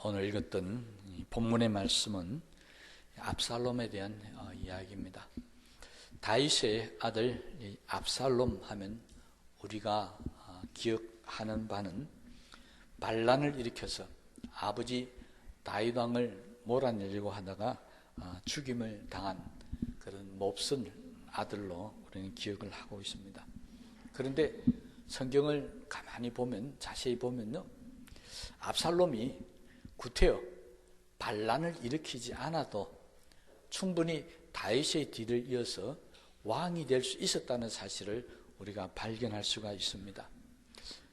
오늘 읽었던 이 본문의 말씀은 압살롬에 대한 이야기입니다. 다윗의 아들 압살롬 하면 우리가 기억하는 바는 반란을 일으켜서 아버지 다윗 왕을 몰아내려고 하다가 죽임을 당한 그런 몹쓸 아들로 우리는 기억을 하고 있습니다. 그런데 성경을 가만히 보면, 자세히 보면요, 압살롬이 구태여 반란을 일으키지 않아도 충분히 다윗의 뒤를 이어서 왕이 될 수 있었다는 사실을 우리가 발견할 수가 있습니다.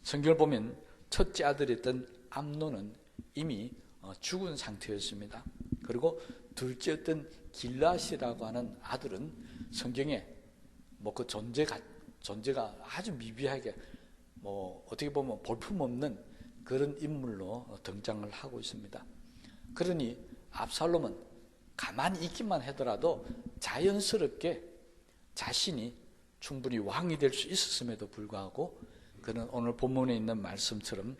성경을 보면 첫째 아들이었던 암논은 이미 죽은 상태였습니다. 그리고 둘째였던 길앗이라고 하는 아들은 성경에 그 존재가 아주 미비하게 어떻게 보면 볼품없는 그런 인물로 등장을 하고 있습니다. 그러니 압살롬은 가만히 있기만 하더라도 자연스럽게 자신이 충분히 왕이 될 수 있었음에도 불구하고 그는 오늘 본문에 있는 말씀처럼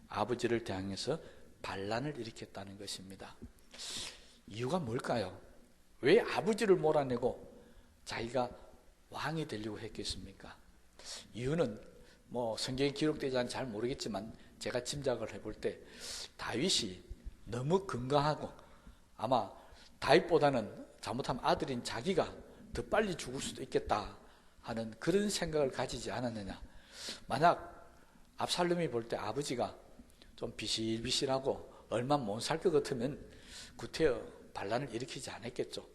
아버지를 대항해서 반란을 일으켰다는 것입니다. 이유가 뭘까요? 왜 아버지를 몰아내고 자기가 왕이 되려고 했겠습니까? 이유는 성경에 기록되지 않아 잘 모르겠지만 제가 짐작을 해볼 때 다윗이 너무 건강하고 아마 다윗보다는 잘못하면 아들인 자기가 더 빨리 죽을 수도 있겠다 하는 그런 생각을 가지지 않았느냐. 만약 압살롬이 볼 때 아버지가 좀 비실비실하고 얼마 못 살 것 같으면 구태여 반란을 일으키지 않았겠죠.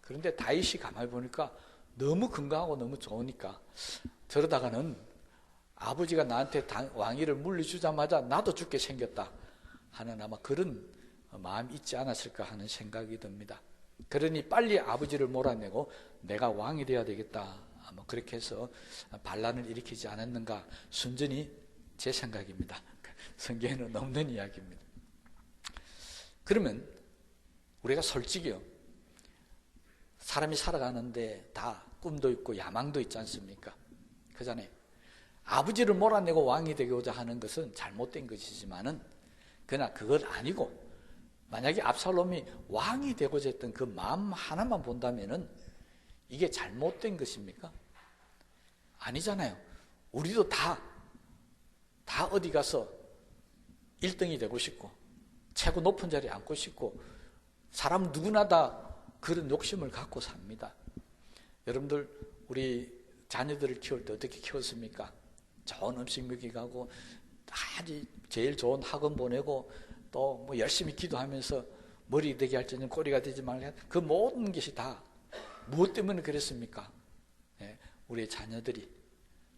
그런데 다윗이 가만히 보니까 너무 건강하고 너무 좋으니까 저러다가는 아버지가 나한테 왕위를 물려주자마자 나도 죽게 생겼다 하는 아마 그런 마음이 있지 않았을까 하는 생각이 듭니다. 그러니 빨리 아버지를 몰아내고 내가 왕이 되어야 되겠다, 그렇게 해서 반란을 일으키지 않았는가, 순전히 제 생각입니다. 성경에는 없는 이야기입니다. 그러면 우리가 솔직히요, 사람이 살아가는데 다 꿈도 있고 야망도 있지 않습니까? 그잖아요. 아버지를 몰아내고 왕이 되고자 하는 것은 잘못된 것이지만은 그러나 그건 아니고, 만약에 압살롬이 왕이 되고자 했던 그 마음 하나만 본다면은 이게 잘못된 것입니까? 아니잖아요. 우리도 다 어디 가서 1등이 되고 싶고 최고 높은 자리에 앉고 싶고 사람 누구나 다 그런 욕심을 갖고 삽니다. 여러분들 우리 자녀들을 키울 때 어떻게 키웠습니까? 좋은 음식 먹이고 아주 제일 좋은 학원 보내고 또 열심히 기도하면서 머리 되게 할지는 꼬리가 되지 말라, 그 모든 것이 다 무엇 때문에 그랬습니까? 우리 자녀들이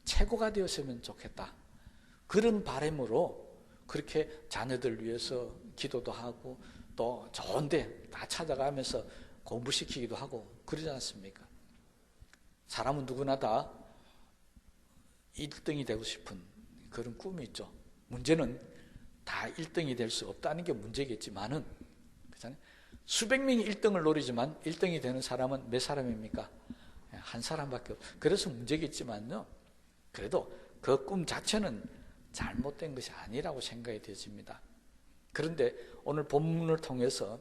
최고가 되었으면 좋겠다, 그런 바람으로 그렇게 자녀들 위해서 기도도 하고 또 좋은 데 다 찾아가면서 공부시키기도 하고 그러지 않습니까? 사람은 누구나 다 1등이 되고 싶은 그런 꿈이 있죠. 문제는 다 1등이 될 수 없다는 게 문제겠지만은, 그렇잖아요? 수백 명이 1등을 노리지만 1등이 되는 사람은 몇 사람입니까? 한 사람밖에 없어요. 그래서 문제겠지만요, 그래도 그 꿈 자체는 잘못된 것이 아니라고 생각이 되어집니다. 그런데 오늘 본문을 통해서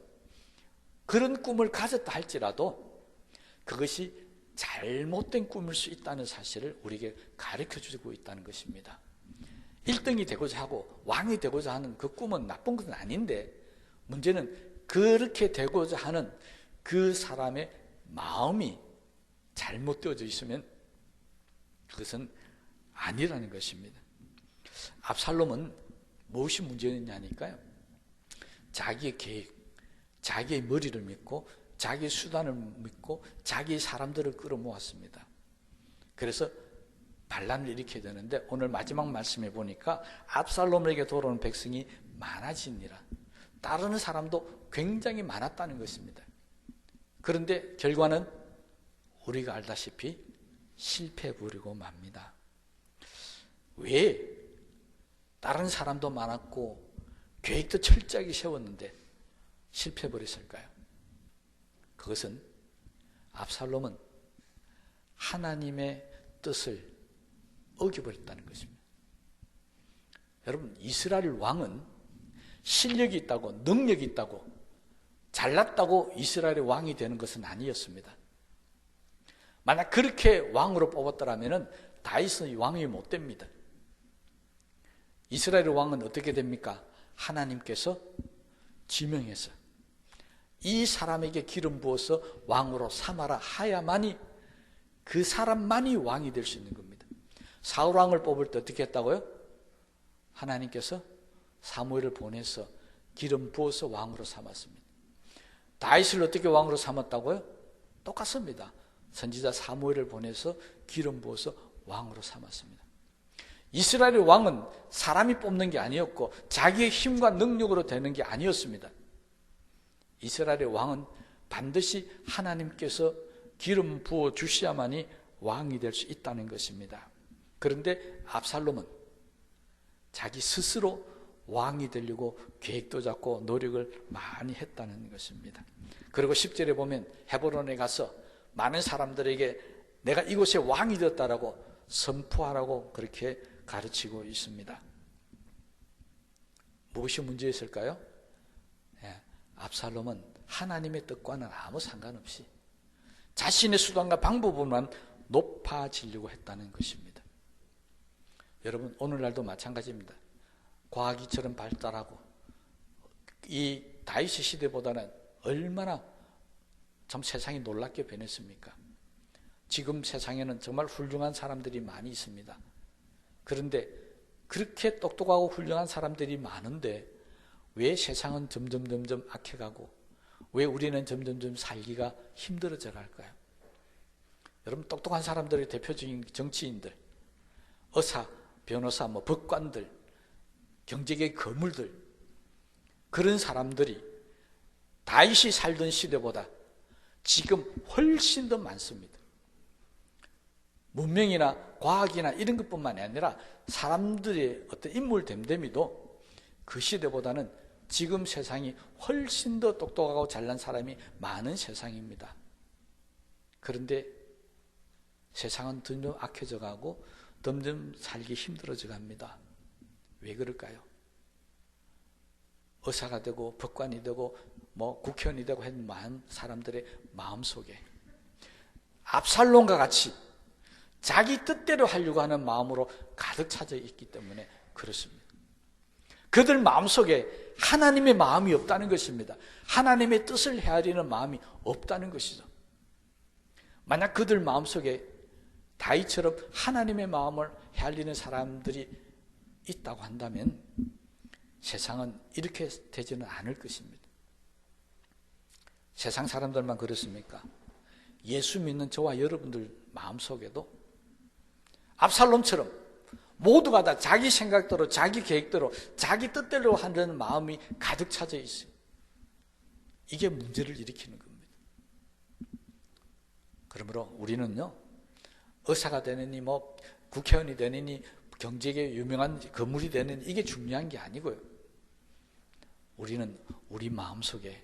그런 꿈을 가졌다 할지라도 그것이 잘못된 꿈일 수 있다는 사실을 우리에게 가르쳐주고 있다는 것입니다. 1등이 되고자 하고 왕이 되고자 하는 그 꿈은 나쁜 것은 아닌데, 문제는 그렇게 되고자 하는 그 사람의 마음이 잘못되어져 있으면 그것은 아니라는 것입니다. 압살롬은 무엇이 문제였냐니까요, 자기의 계획, 자기의 머리를 믿고 자기의 수단을 믿고 자기의 사람들을 끌어모았습니다. 그래서 반란을 일으켜야 되는데 오늘 마지막 말씀해 보니까 압살롬에게 돌아오는 백성이 많아지니라. 따르는 사람도 굉장히 많았다는 것입니다. 그런데 결과는 우리가 알다시피 실패해 버리고 맙니다. 왜? 다른 사람도 많았고 계획도 철저하게 세웠는데 실패해 버렸을까요? 그것은 압살롬은 하나님의 뜻을 어겨버렸다는 것입니다. 여러분, 이스라엘 왕은 실력이 있다고, 능력이 있다고, 잘났다고 이스라엘의 왕이 되는 것은 아니었습니다. 만약 그렇게 왕으로 뽑았더라면 다윗은 왕이 못 됩니다. 이스라엘의 왕은 어떻게 됩니까? 하나님께서 지명해서 이 사람에게 기름 부어서 왕으로 삼아라 하야만이, 그 사람만이 왕이 될 수 있는 겁니다. 사울 왕을 뽑을 때 어떻게 했다고요? 하나님께서 사무엘을 보내서 기름 부어서 왕으로 삼았습니다. 다윗을 어떻게 왕으로 삼았다고요? 똑같습니다. 선지자 사무엘을 보내서 기름 부어서 왕으로 삼았습니다. 이스라엘의 왕은 사람이 뽑는 게 아니었고 자기의 힘과 능력으로 되는 게 아니었습니다. 이스라엘의 왕은 반드시 하나님께서 기름 부어 주셔야만이 왕이 될 수 있다는 것입니다. 그런데 압살롬은 자기 스스로 왕이 되려고 계획도 잡고 노력을 많이 했다는 것입니다. 그리고 10절에 보면 헤브론에 가서 많은 사람들에게 내가 이곳에 왕이 되었다라고 선포하라고 그렇게 가르치고 있습니다. 무엇이 문제였을까요? 압살롬은 하나님의 뜻과는 아무 상관없이 자신의 수단과 방법으로만 높아지려고 했다는 것입니다. 여러분, 오늘날도 마찬가지입니다. 과학기처럼 발달하고 이 다윗의 시대보다는 얼마나 참 세상이 놀랍게 변했습니까? 지금 세상에는 정말 훌륭한 사람들이 많이 있습니다. 그런데 그렇게 똑똑하고 훌륭한 사람들이 많은데 왜 세상은 점점 악해가고 왜 우리는 점점 살기가 힘들어져 갈까요? 여러분, 똑똑한 사람들의 대표적인 정치인들, 의사, 변호사, 법관들, 경제계 거물들, 그런 사람들이 다윗이 살던 시대보다 지금 훨씬 더 많습니다. 문명이나 과학이나 이런 것뿐만이 아니라 사람들의 어떤 인물 됨됨이도 그 시대보다는 지금 세상이 훨씬 더 똑똑하고 잘난 사람이 많은 세상입니다. 그런데 세상은 점점 악해져 가고 점점 살기 힘들어져 갑니다. 왜 그럴까요? 의사가 되고 법관이 되고 국회의원이 되고 하는 많은 사람들의 마음속에 압살롬과 같이 자기 뜻대로 하려고 하는 마음으로 가득 차져 있기 때문에 그렇습니다. 그들 마음속에 하나님의 마음이 없다는 것입니다. 하나님의 뜻을 헤아리는 마음이 없다는 것이죠. 만약 그들 마음속에 다윗처럼 하나님의 마음을 헤아리는 사람들이 있다고 한다면 세상은 이렇게 되지는 않을 것입니다. 세상 사람들만 그렇습니까? 예수 믿는 저와 여러분들 마음속에도 압살롬처럼 모두가 다 자기 생각대로, 자기 계획대로, 자기 뜻대로 하는 마음이 가득 차져 있어요. 이게 문제를 일으키는 겁니다. 그러므로 우리는요, 의사가 되느니 국회의원이 되느니 경제계 유명한 건물이 되느니 이게 중요한 게 아니고요. 우리는 우리 마음속에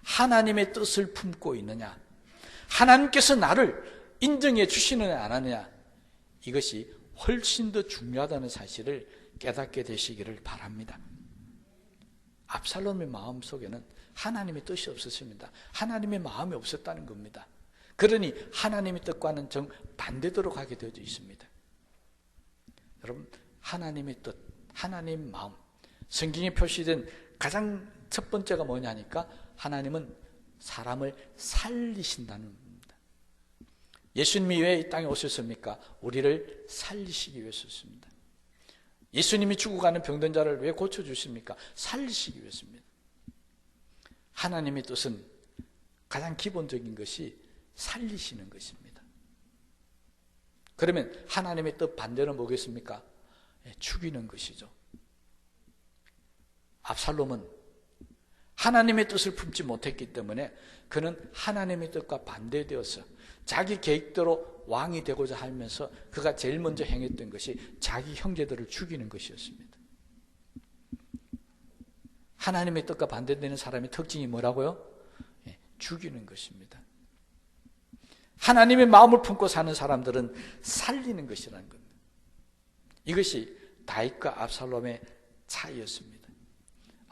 하나님의 뜻을 품고 있느냐, 하나님께서 나를 인정해 주시느냐 안 하느냐, 이것이 훨씬 더 중요하다는 사실을 깨닫게 되시기를 바랍니다. 압살롬의 마음속에는 하나님의 뜻이 없었습니다. 하나님의 마음이 없었다는 겁니다. 그러니 하나님의 뜻과는 정반대대로 가게 되어 있습니다. 여러분, 하나님의 뜻, 하나님의 마음, 성경에 표시된 가장 첫 번째가 뭐냐니까 하나님은 사람을 살리신다는 겁니다. 예수님이 왜 이 땅에 오셨습니까? 우리를 살리시기 위해서였습니다. 예수님이 죽어가는 병든 자를 왜 고쳐주십니까? 살리시기 위해서입니다. 하나님의 뜻은 가장 기본적인 것이 살리시는 것입니다. 그러면 하나님의 뜻 반대는 뭐겠습니까? 죽이는 것이죠. 압살롬은 하나님의 뜻을 품지 못했기 때문에 그는 하나님의 뜻과 반대되어서 자기 계획대로 왕이 되고자 하면서 그가 제일 먼저 행했던 것이 자기 형제들을 죽이는 것이었습니다. 하나님의 뜻과 반대되는 사람의 특징이 뭐라고요? 죽이는 것입니다. 하나님의 마음을 품고 사는 사람들은 살리는 것이라는 겁니다. 이것이 다윗과 압살롬의 차이였습니다.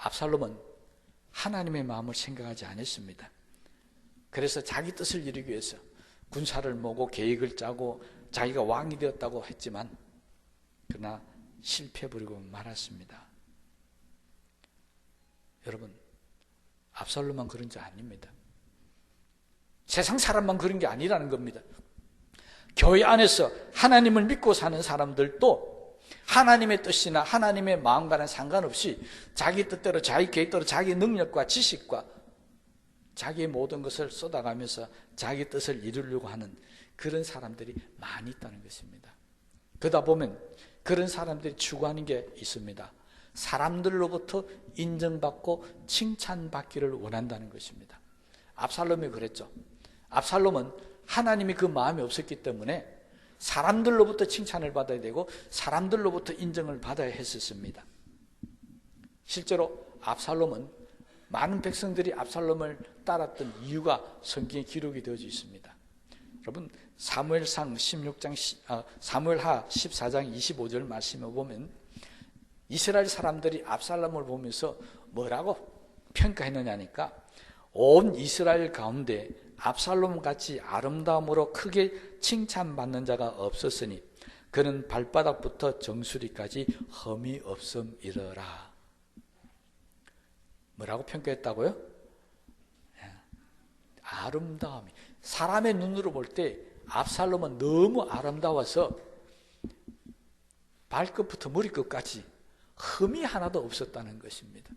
압살롬은 하나님의 마음을 생각하지 않았습니다. 그래서 자기 뜻을 이루기 위해서 군사를 모으고 계획을 짜고 자기가 왕이 되었다고 했지만 그러나 실패해버리고 말았습니다. 여러분, 압살롬만 그런 게 아닙니다. 세상 사람만 그런 게 아니라는 겁니다. 교회 안에서 하나님을 믿고 사는 사람들도 하나님의 뜻이나 하나님의 마음과는 상관없이 자기 뜻대로, 자기 계획대로, 자기 능력과 지식과 자기의 모든 것을 쏟아가면서 자기 뜻을 이루려고 하는 그런 사람들이 많이 있다는 것입니다. 그러다 보면 그런 사람들이 추구하는 게 있습니다. 사람들로부터 인정받고 칭찬받기를 원한다는 것입니다. 압살롬이 그랬죠. 압살롬은 하나님이 그 마음이 없었기 때문에 사람들로부터 칭찬을 받아야 되고 사람들로부터 인정을 받아야 했었습니다. 실제로 압살롬은 많은 백성들이 압살롬을 따랐던 이유가 성경에 기록이 되어져 있습니다. 여러분, 사무엘하 14장 25절 말씀을 보면 이스라엘 사람들이 압살롬을 보면서 뭐라고 평가했느냐니까, 온 이스라엘 가운데 압살롬같이 아름다움으로 크게 칭찬받는 자가 없었으니 그는 발바닥부터 정수리까지 흠이 없음이러라. 뭐라고 평가했다고요? 아름다움이, 사람의 눈으로 볼 때 압살롬은 너무 아름다워서 발끝부터 머리끝까지 흠이 하나도 없었다는 것입니다.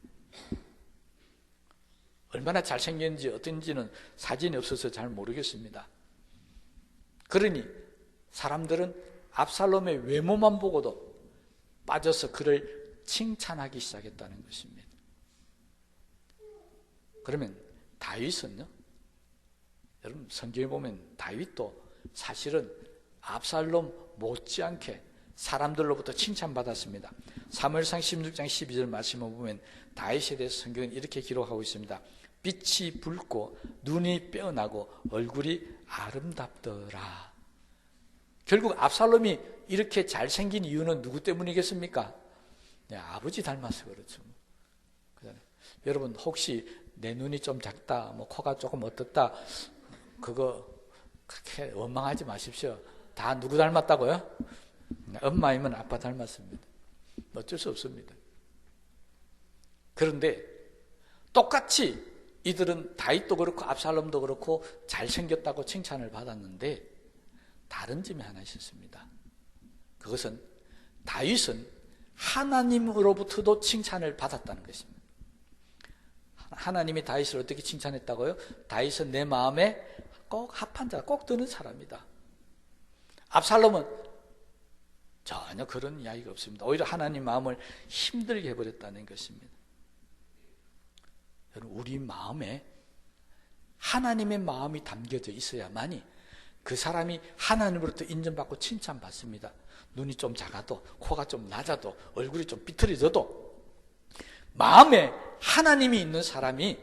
얼마나 잘생겼는지 어떤지는 사진이 없어서 잘 모르겠습니다. 그러니 사람들은 압살롬의 외모만 보고도 빠져서 그를 칭찬하기 시작했다는 것입니다. 그러면 다윗은요? 여러분, 성경에 보면 다윗도 사실은 압살롬 못지않게 사람들로부터 칭찬받았습니다. 사무엘상 16장 12절 말씀을 보면 다윗에 대해서 성경은 이렇게 기록하고 있습니다. 빛이 붉고 눈이 빼어나고 얼굴이 아름답더라. 결국 압살롬이 이렇게 잘생긴 이유는 누구 때문이겠습니까? 네, 아버지 닮아서 그렇죠. 여러분, 혹시 내 눈이 좀 작다, 뭐 코가 조금 어떻다, 그거 그렇게 원망하지 마십시오. 다 누구 닮았다고요? 엄마이면 아빠 닮았습니다. 어쩔 수 없습니다. 그런데 똑같이 이들은 다윗도 그렇고 압살롬도 그렇고 잘생겼다고 칭찬을 받았는데 다른 점이 하나 있었습니다. 그것은 다윗은 하나님으로부터도 칭찬을 받았다는 것입니다. 하나님이 다윗을 어떻게 칭찬했다고요? 다윗은 내 마음에 꼭 합한 자, 꼭 드는 사람이다. 압살롬은 전혀 그런 이야기가 없습니다. 오히려 하나님 마음을 힘들게 해버렸다는 것입니다. 여러분, 우리 마음에 하나님의 마음이 담겨져 있어야만이 그 사람이 하나님으로부터 인정받고 칭찬받습니다. 눈이 좀 작아도, 코가 좀 낮아도, 얼굴이 좀 삐뚤어져도 마음에 하나님이 있는 사람이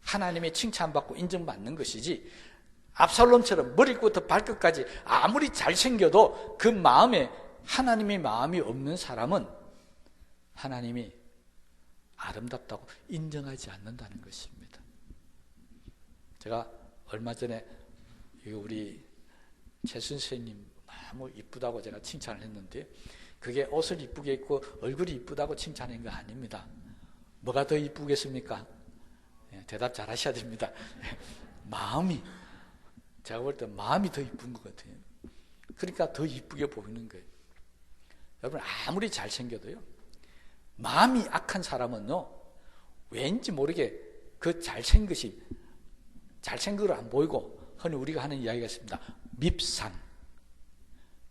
하나님의 칭찬받고 인정받는 것이지, 압살롬처럼 머리부터 발끝까지 아무리 잘생겨도 그 마음에 하나님의 마음이 없는 사람은 하나님이 아름답다고 인정하지 않는다는 것입니다. 제가 얼마 전에 우리 최 선생님 너무 이쁘다고 제가 칭찬을 했는데, 그게 옷을 이쁘게 입고 얼굴이 이쁘다고 칭찬한 거 아닙니다. 뭐가 더 이쁘겠습니까? 대답 잘 하셔야 됩니다. 마음이, 제가 볼 때 마음이 더 이쁜 것 같아요. 그러니까 더 이쁘게 보이는 거예요. 여러분, 아무리 잘생겨도요, 마음이 악한 사람은요, 왠지 모르게 그 잘생긴 걸 안 보이고, 흔히 우리가 하는 이야기가 있습니다.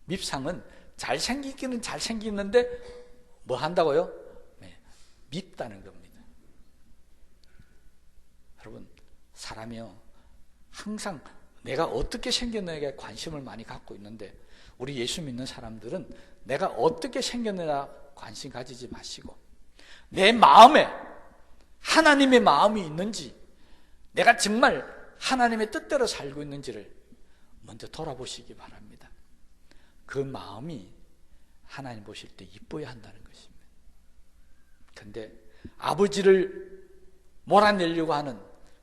밉상은 잘생기기는 잘생기는데 뭐 한다고요? 네, 밉다는 겁니다. 여러분, 사람이요, 항상 내가 어떻게 생겼느냐에 관심을 많이 갖고 있는데, 우리 예수 믿는 사람들은 내가 어떻게 생겼느냐 관심 가지지 마시고, 내 마음에 하나님의 마음이 있는지, 내가 정말 하나님의 뜻대로 살고 있는지를 먼저 돌아보시기 바랍니다. 그 마음이 하나님 보실 때 이뻐야 한다는 것입니다. 그런데 아버지를 몰아내려고 하는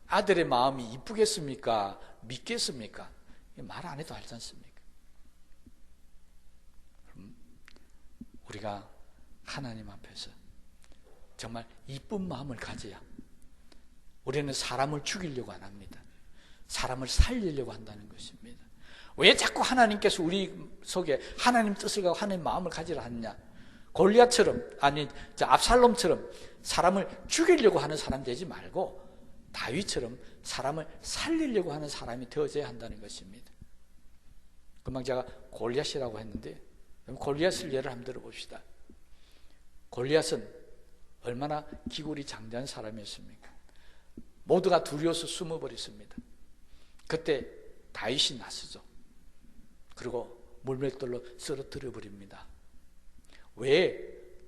아들의 마음이 이쁘겠습니까? 믿겠습니까? 말 안 해도 알지 않습니까? 우리가 하나님 앞에서 정말 이쁜 마음을 가져야 우리는 사람을 죽이려고 안 합니다. 사람을 살리려고 한다는 것입니다. 왜 자꾸 하나님께서 우리 속에 하나님 뜻을 가고 하나님 마음을 가지라 하느냐? 골리앗처럼, 아니 압살롬처럼 사람을 죽이려고 하는 사람 되지 말고 다윗처럼 사람을 살리려고 하는 사람이 되어져야 한다는 것입니다. 금방 제가 골리앗이라고 했는데 골리앗을 예를 한번 들어봅시다. 골리앗은 얼마나 기골이 장대한 사람이었습니까? 모두가 두려워서 숨어버렸습니다. 그때 다윗이 나서죠. 그리고 물맷돌로 쓰러뜨려 버립니다. 왜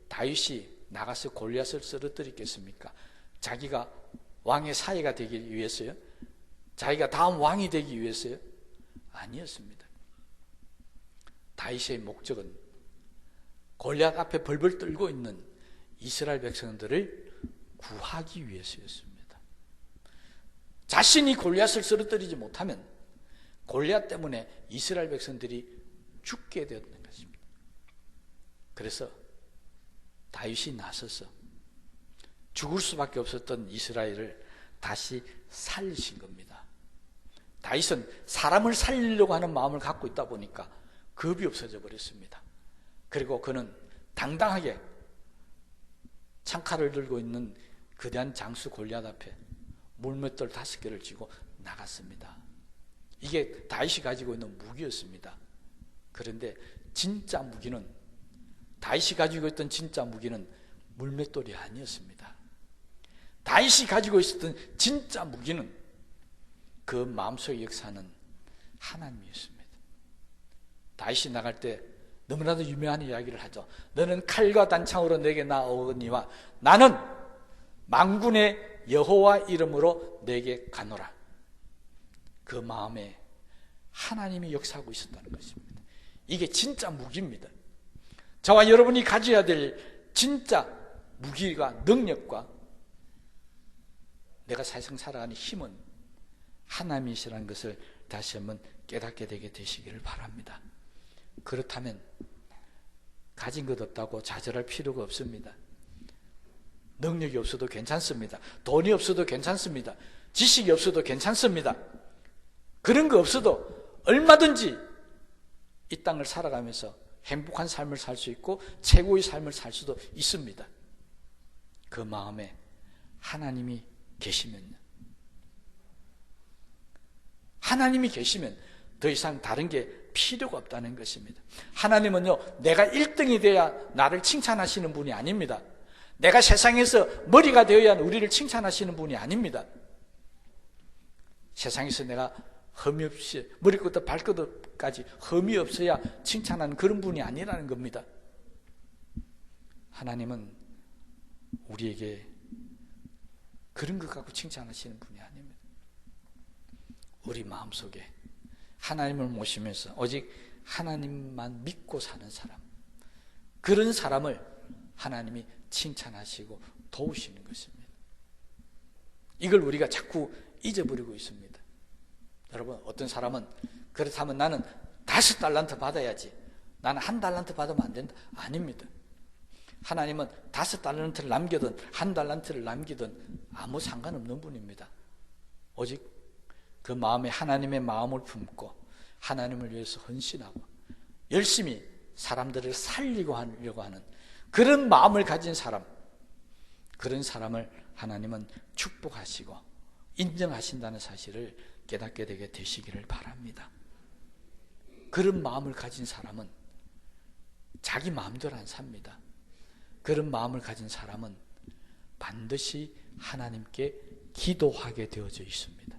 다윗이 나가서 골리앗을 쓰러뜨리겠습니까? 자기가 왕의 사위가 되기 위해서요? 자기가 다음 왕이 되기 위해서요? 아니었습니다. 다윗의 목적은 골리앗 앞에 벌벌 떨고 있는 이스라엘 백성들을 구하기 위해서였습니다. 자신이 골리앗을 쓰러뜨리지 못하면 골리앗 때문에 이스라엘 백성들이 죽게 되었던 것입니다. 그래서 다윗이 나서서 죽을 수밖에 없었던 이스라엘을 다시 살리신 겁니다. 다윗은 사람을 살리려고 하는 마음을 갖고 있다 보니까 겁이 없어져 버렸습니다. 그리고 그는 당당하게 창칼을 들고 있는 거대한 장수 골리앗 앞에 물맷돌 5개를 쥐고 나갔습니다. 이게 다윗이 가지고 있는 무기였습니다. 그런데 진짜 무기는, 다윗이 가지고 있던 진짜 무기는 물맷돌이 아니었습니다. 다윗이 가지고 있었던 진짜 무기는 그 마음속에 역사하는 하나님이었습니다. 다윗이 나갈 때 너무나도 유명한 이야기를 하죠. 너는 칼과 단창으로 내게 나오거니와 나는 만군의 여호와 이름으로 내게 가노라. 그 마음에 하나님이 역사하고 있었다는 것입니다. 이게 진짜 무기입니다. 저와 여러분이 가져야 될 진짜 무기가, 능력과 내가 세상 살아가는 힘은 하나님이시라는 것을 다시 한번 깨닫게 되게 되시기를 바랍니다. 그렇다면 가진 것 없다고 좌절할 필요가 없습니다. 능력이 없어도 괜찮습니다. 돈이 없어도 괜찮습니다. 지식이 없어도 괜찮습니다. 그런 거 없어도 얼마든지 이 땅을 살아가면서 행복한 삶을 살 수 있고 최고의 삶을 살 수도 있습니다. 그 마음에 하나님이 계시면요. 하나님이 계시면 더 이상 다른 게 필요가 없다는 것입니다. 하나님은요, 내가 1등이 돼야 나를 칭찬하시는 분이 아닙니다. 내가 세상에서 머리가 되어야 우리를 칭찬하시는 분이 아닙니다. 세상에서 내가 흠이 없이 머리끝부터 발끝까지 흠이 없어야 칭찬하는 그런 분이 아니라는 겁니다. 하나님은 우리에게 그런 것 갖고 칭찬하시는 분이 아닙니다. 우리 마음속에 하나님을 모시면서 오직 하나님만 믿고 사는 사람, 그런 사람을 하나님이 칭찬하시고 도우시는 것입니다. 이걸 우리가 자꾸 잊어버리고 있습니다. 여러분, 어떤 사람은 그렇다면 나는 5달란트 받아야지, 나는 1달란트 받으면 안 된다. 아닙니다. 하나님은 5달란트를 남기든 1달란트를 남기든 아무 상관없는 분입니다. 오직 그 마음에 하나님의 마음을 품고 하나님을 위해서 헌신하고 열심히 사람들을 살리고 하려고 하는 그런 마음을 가진 사람, 그런 사람을 하나님은 축복하시고 인정하신다는 사실을 깨닫게 되게 되시기를 바랍니다. 그런 마음을 가진 사람은 자기 마음대로 안 삽니다. 그런 마음을 가진 사람은 반드시 하나님께 기도하게 되어져 있습니다.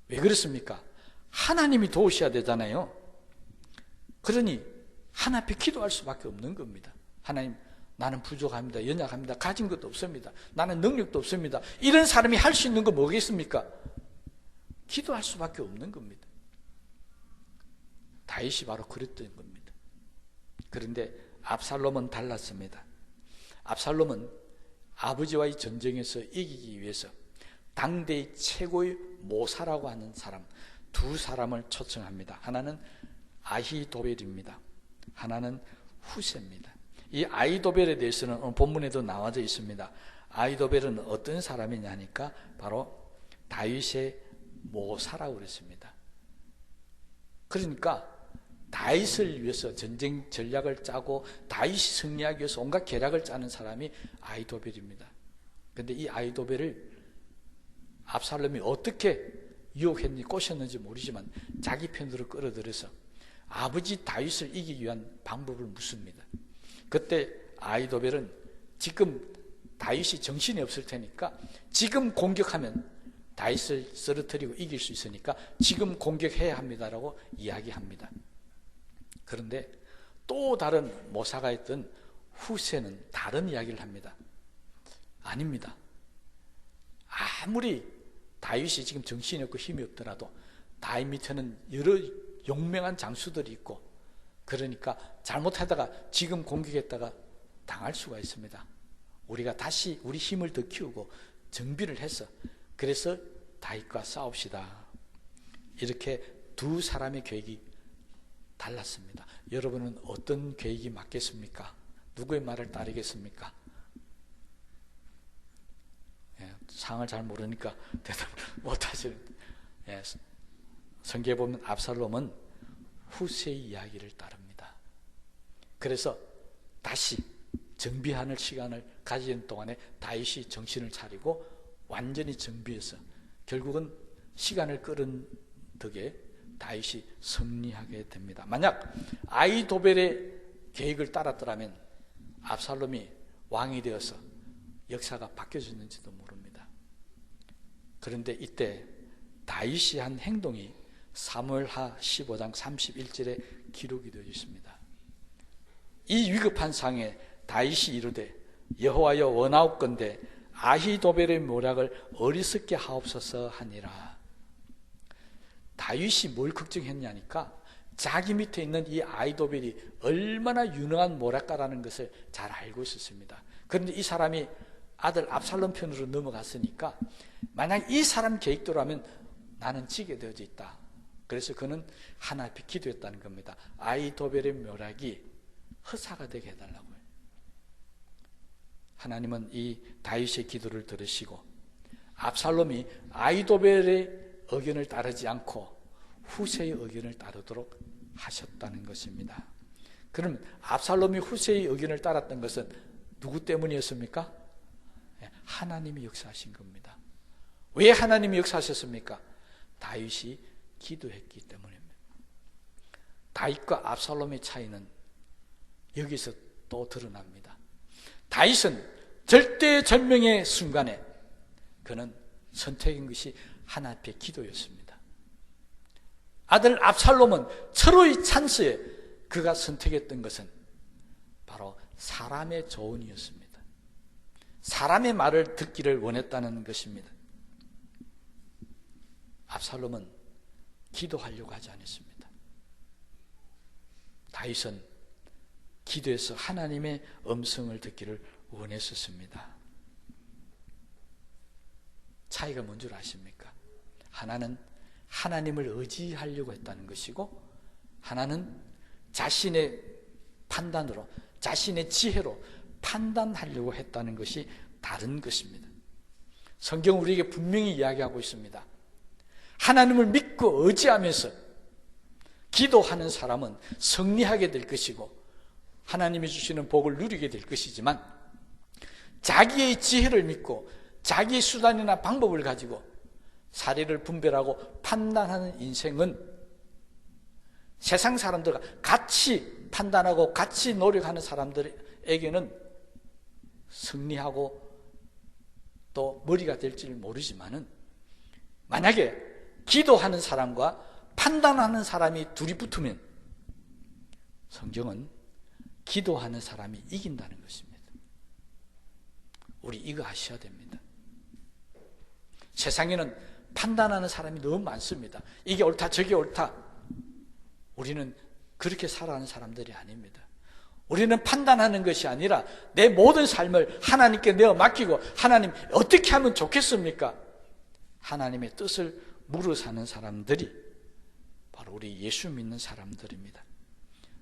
왜 그렇습니까? 하나님이 도우셔야 되잖아요. 그러니 하나님 앞에 기도할 수밖에 없는 겁니다. 하나님, 나는 부족합니다. 연약합니다. 가진 것도 없습니다. 나는 능력도 없습니다. 이런 사람이 할 수 있는 거 뭐겠습니까? 기도할 수밖에 없는 겁니다. 다윗이 바로 그랬던 겁니다. 그런데 압살롬은 달랐습니다. 압살롬은 아버지와의 전쟁에서 이기기 위해서 당대의 최고의 모사라고 하는 사람, 두 사람을 초청합니다. 하나는 아히도벨입니다. 하나는 후세입니다. 이 아히도벨에 대해서는 오늘 본문에도 나와져 있습니다. 아히도벨은 어떤 사람이냐 하니까 바로 다윗의 모사라고 그랬습니다. 그러니까 다윗을 위해서 전쟁 전략을 짜고 다윗이 승리하기 위해서 온갖 계략을 짜는 사람이 아히도벨입니다. 그런데 이 아히도벨을 압살롬이 어떻게 유혹했는지 꼬셨는지 모르지만 자기 편으로 끌어들여서 아버지 다윗을 이기기 위한 방법을 묻습니다. 그때 아히도벨은 지금 다윗이 정신이 없을 테니까 지금 공격하면 다윗을 쓰러뜨리고 이길 수 있으니까 지금 공격해야 합니다라고 이야기합니다. 그런데 또 다른 모사가 있던 후세는 다른 이야기를 합니다. 아닙니다. 아무리 다윗이 지금 정신이 없고 힘이 없더라도 다윗 밑에는 여러 용맹한 장수들이 있고 그러니까 잘못하다가 지금 공격했다가 당할 수가 있습니다. 우리가 다시 우리 힘을 더 키우고 정비를 해서 그래서 다윗과 싸웁시다. 이렇게 두 사람의 계획이 달랐습니다. 여러분은 어떤 계획이 맞겠습니까? 누구의 말을 따르겠습니까? 상을 잘 모르니까 대답을 못하시는데 성경에 보면 압살롬은 후세의 이야기를 따릅니다. 그래서 다시 정비하는 시간을 가지는 동안에 다윗이 정신을 차리고 완전히 정비해서 결국은 시간을 끌은 덕에 다윗이 승리하게 됩니다. 만약 아히도벨의 계획을 따랐더라면 압살롬이 왕이 되어서 역사가 바뀌어졌는지도 모릅니다. 그런데 이때 다윗이 한 행동이 사무엘하 15장 31절에 기록이 되어 있습니다. 이 위급한 상에 다윗이 이르되 여호와여 원하옵건대 아히도벨의 모략을 어리석게 하옵소서 하니라. 다윗이 뭘 걱정했냐니까 자기 밑에 있는 이 아히도벨이 얼마나 유능한 모략가라는 것을 잘 알고 있었습니다. 그런데 이 사람이 아들 압살롬 편으로 넘어갔으니까 만약 이 사람 계획대로라면 나는 지게 되어져 있다. 그래서 그는 하나 앞에 기도했다는 겁니다. 아히도벨의 묘락이 허사가 되게 해달라고요. 하나님은 이 다윗의 기도를 들으시고 압살롬이 아히도벨의 의견을 따르지 않고 후세의 의견을 따르도록 하셨다는 것입니다. 그럼 압살롬이 후세의 의견을 따랐던 것은 누구 때문이었습니까? 하나님이 역사하신 겁니다. 왜 하나님이 역사하셨습니까? 다윗이 기도했기 때문입니다. 다윗과 압살롬의 차이는 여기서 또 드러납니다. 다윗은 절대절명의 순간에 그는 선택한 것이 하나 앞에 기도였습니다. 아들 압살롬은 철의 찬스에 그가 선택했던 것은 바로 사람의 조언이었습니다. 사람의 말을 듣기를 원했다는 것입니다. 압살롬은 기도하려고 하지 않았습니다. 다윗은 기도해서 하나님의 음성을 듣기를 원했었습니다. 차이가 뭔 줄 아십니까? 하나는 하나님을 의지하려고 했다는 것이고 하나는 자신의 판단으로 자신의 지혜로 판단하려고 했다는 것이 다른 것입니다. 성경은 우리에게 분명히 이야기하고 있습니다. 하나님을 믿고 의지하면서 기도하는 사람은 승리하게 될 것이고 하나님이 주시는 복을 누리게 될 것이지만 자기의 지혜를 믿고 자기의 수단이나 방법을 가지고 사례를 분별하고 판단하는 인생은 세상 사람들과 같이 판단하고 같이 노력하는 사람들에게는 승리하고 또 머리가 될지 모르지만은 만약에 기도하는 사람과 판단하는 사람이 둘이 붙으면 성경은 기도하는 사람이 이긴다는 것입니다. 우리 이거 아셔야 됩니다. 세상에는 판단하는 사람이 너무 많습니다. 이게 옳다 저게 옳다. 우리는 그렇게 살아가는 사람들이 아닙니다. 우리는 판단하는 것이 아니라 내 모든 삶을 하나님께 내어 맡기고, 하나님 어떻게 하면 좋겠습니까? 하나님의 뜻을 물어 사는 사람들이 바로 우리 예수 믿는 사람들입니다.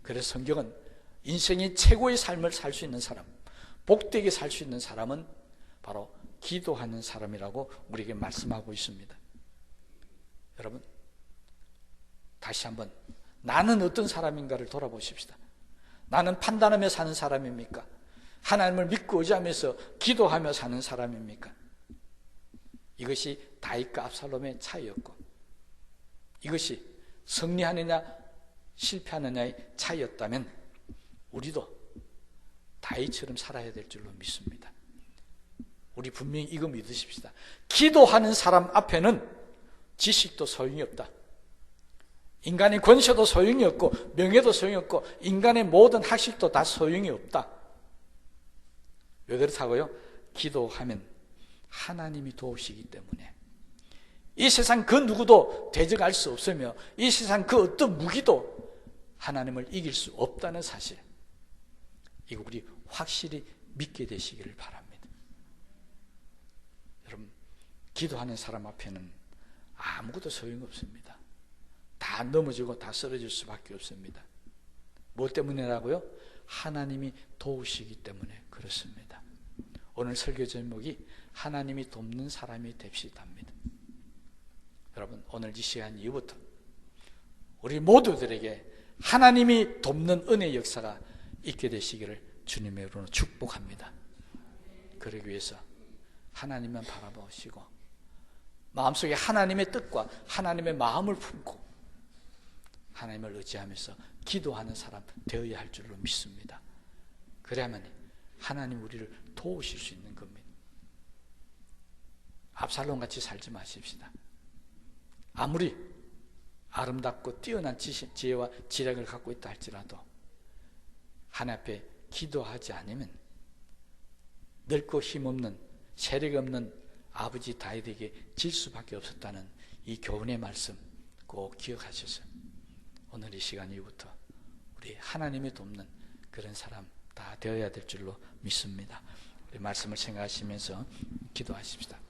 그래서 성경은 인생의 최고의 삶을 살 수 있는 사람, 복되게 살 수 있는 사람은 바로 기도하는 사람이라고 우리에게 말씀하고 있습니다. 여러분, 다시 한번 나는 어떤 사람인가를 돌아보십시다. 나는 판단하며 사는 사람입니까? 하나님을 믿고 의지하면서 기도하며 사는 사람입니까? 이것이 다윗과 압살롬의 차이였고, 이것이 승리하느냐 실패하느냐의 차이였다면 우리도 다윗처럼 살아야 될 줄로 믿습니다. 우리 분명히 이거 믿으십시다. 기도하는 사람 앞에는 지식도 소용이 없다. 인간의 권세도 소용이 없고, 명예도 소용이 없고, 인간의 모든 학식도 다 소용이 없다. 왜 그렇다고요? 기도하면 하나님이 도우시기 때문에. 이 세상 그 누구도 대적할 수 없으며, 이 세상 그 어떤 무기도 하나님을 이길 수 없다는 사실, 이거 우리 확실히 믿게 되시기를 바랍니다. 여러분, 기도하는 사람 앞에는 아무것도 소용없습니다. 다 넘어지고 다 쓰러질 수밖에 없습니다. 뭐 때문이라고요? 하나님이 도우시기 때문에 그렇습니다. 오늘 설교 제목이 하나님이 돕는 사람이 됩시다입니다. 여러분, 오늘 이 시간 이후부터 우리 모두들에게 하나님이 돕는 은혜의 역사가 있게 되시기를 주님의 이름으로 축복합니다. 그러기 위해서 하나님만 바라보시고 마음속에 하나님의 뜻과 하나님의 마음을 품고 하나님을 의지하면서 기도하는 사람 되어야 할 줄로 믿습니다. 그래야만 하나님 우리를 도우실 수 있는 겁니다. 압살롬같이 살지 마십시다. 아무리 아름답고 뛰어난 지혜와 지략을 갖고 있다 할지라도 하나님 앞에 기도하지 않으면 늙고 힘없는, 세력 없는 아버지 다윗에게 질 수밖에 없었다는 이 교훈의 말씀 꼭 기억하셔서 오늘 이 시간 이후부터 우리 하나님이 돕는 그런 사람 다 되어야 될 줄로 믿습니다. 우리 말씀을 생각하시면서 기도하십시다.